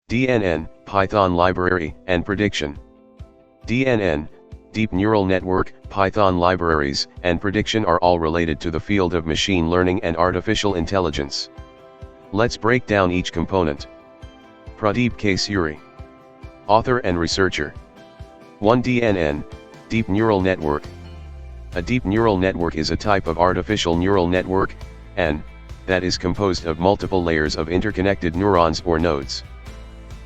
DNN, Python library, and prediction. DNN, Deep Neural Network, Python libraries, and prediction are all related to the field of machine learning and artificial intelligence. Let's break down each component. Pradeep K. Suri, author and researcher. 1. DNN, Deep Neural Network. A deep neural network is a type of artificial neural network, that is composed of multiple layers of interconnected neurons or nodes.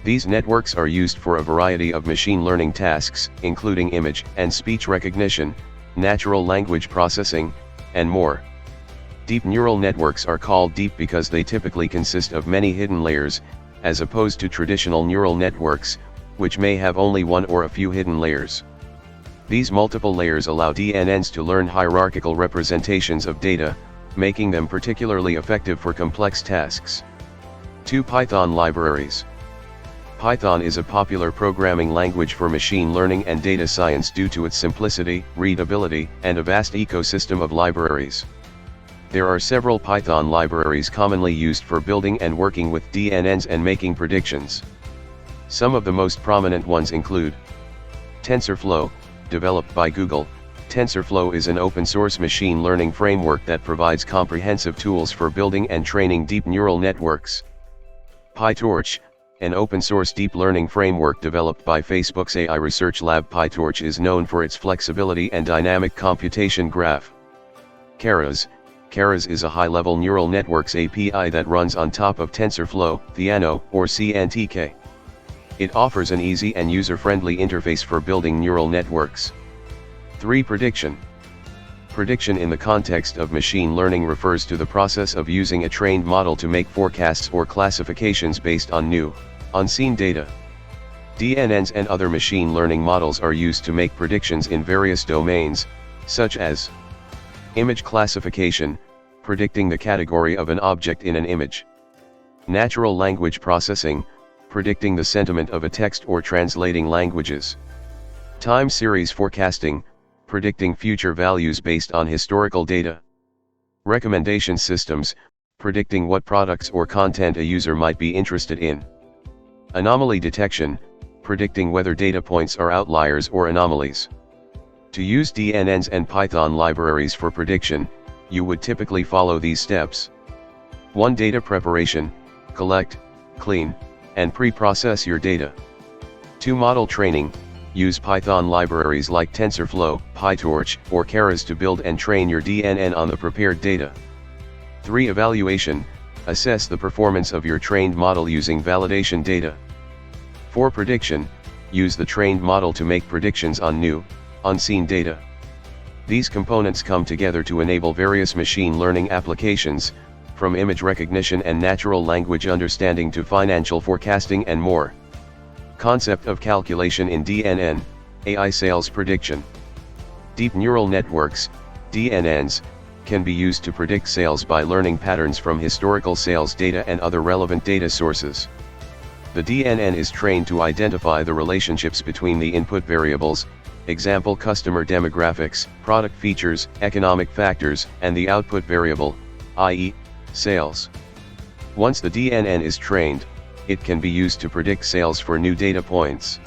These networks are used for a variety of machine learning tasks, including image and speech recognition, natural language processing, and more. Deep neural networks are called deep because they typically consist of many hidden layers, as opposed to traditional neural networks, which may have only one or a few hidden layers. These multiple layers allow DNNs to learn hierarchical representations of data, making them particularly effective for complex tasks. 2. Python libraries. Python is a popular programming language for machine learning and data science due to its simplicity, readability, and a vast ecosystem of libraries. There are several Python libraries commonly used for building and working with DNNs and making predictions. Some of the most prominent ones include TensorFlow, developed by Google. TensorFlow is an open-source machine learning framework that provides comprehensive tools for building and training deep neural networks. PyTorch, an open-source deep learning framework developed by Facebook's AI research lab. PyTorch is known for its flexibility and dynamic computation graph. Keras is a high-level neural networks API that runs on top of TensorFlow, Theano, or CNTK. It offers an easy and user-friendly interface for building neural networks. 3. Prediction. Prediction in the context of machine learning refers to the process of using a trained model to make forecasts or classifications based on new, unseen data. DNNs and other machine learning models are used to make predictions in various domains, such as image classification, predicting the category of an object in an image; natural language processing, predicting the sentiment of a text or translating languages; time series forecasting, predicting future values based on historical data; recommendation systems, predicting what products or content a user might be interested in; anomaly detection, predicting whether data points are outliers or anomalies. To use DNNs and Python libraries for prediction, you would typically follow these steps. 1. Data preparation: collect, clean, and pre-process your data. 2. Model training: use Python libraries like TensorFlow, PyTorch, or Keras to build and train your DNN on the prepared data. 3. Evaluation: assess the performance of your trained model using validation data. 4. Prediction: use the trained model to make predictions on new, unseen data. These components come together to enable various machine learning applications, from image recognition and natural language understanding to financial forecasting and more. Concept of calculation in DNN, AI sales prediction. Deep neural networks, DNNs, can be used to predict sales by learning patterns from historical sales data and other relevant data sources. The DNN is trained to identify the relationships between the input variables, example customer demographics, product features, economic factors, and the output variable, i.e., sales. Once the DNN is trained, it can be used to predict sales for new data points.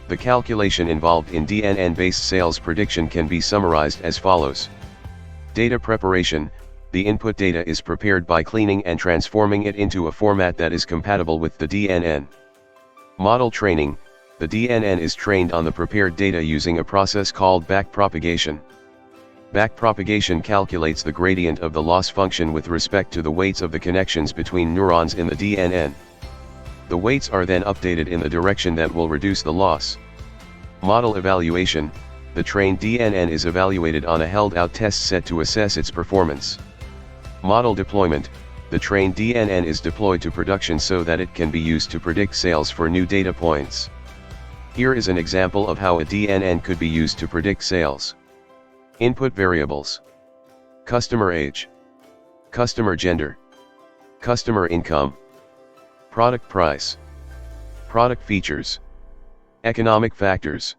The calculation involved in DNN-based sales prediction can be summarized as follows. Data preparation: the input data is prepared by cleaning and transforming it into a format that is compatible with the DNN. Model training: the DNN is trained on the prepared data using a process called backpropagation. Backpropagation calculates the gradient of the loss function with respect to the weights of the connections between neurons in the DNN. The weights are then updated in the direction that will reduce the loss. Model evaluation: the trained DNN is evaluated on a held-out test set to assess its performance. Model deployment: the trained DNN is deployed to production so that it can be used to predict sales for new data points. Here is an example of how a DNN could be used to predict sales. Input variables: customer age, customer gender, customer income, product price, product features, economic factors.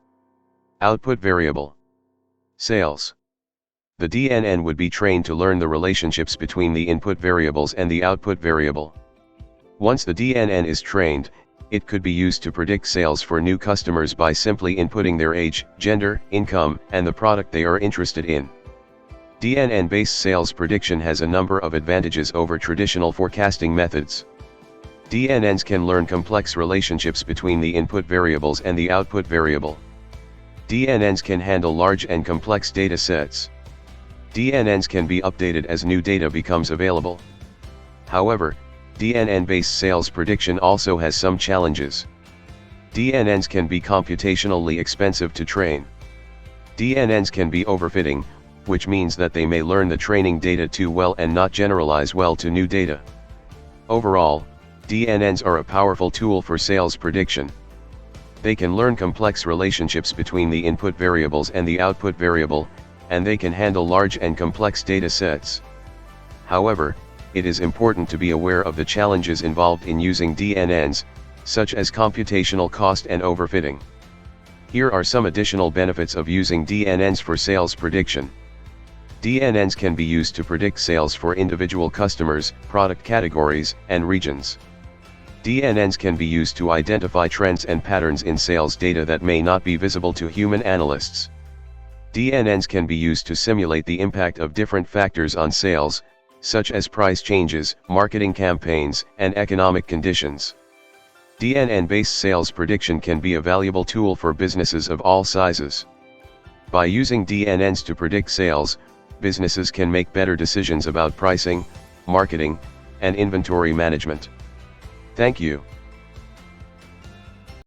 Output variable: sales. The DNN would be trained to learn the relationships between the input variables and the output variable. Once the DNN is trained, It could be used to predict sales for new customers by simply inputting their age, gender, income, and the product they are interested in. DNN-based sales prediction has a number of advantages over traditional forecasting methods. DNNs can learn complex relationships between the input variables and the output variable. DNNs can handle large and complex data sets. DNNs can be updated as new data becomes available. However, DNN-based sales prediction also has some challenges. DNNs can be computationally expensive to train. DNNs can be overfitting, which means that they may learn the training data too well and not generalize well to new data. Overall, DNNs are a powerful tool for sales prediction. They can learn complex relationships between the input variables and the output variable, and they can handle large and complex data sets. However, it is important to be aware of the challenges involved in using DNNs, such as computational cost and overfitting. Here are some additional benefits of using DNNs for sales prediction. DNNs can be used to predict sales for individual customers, product categories, and regions. DNNs can be used to identify trends and patterns in sales data that may not be visible to human analysts. DNNs can be used to simulate the impact of different factors on sales, such as price changes, marketing campaigns, and economic conditions. DNN-based sales prediction can be a valuable tool for businesses of all sizes. By using DNNs to predict sales, businesses can make better decisions about pricing, marketing, and inventory management. Thank you.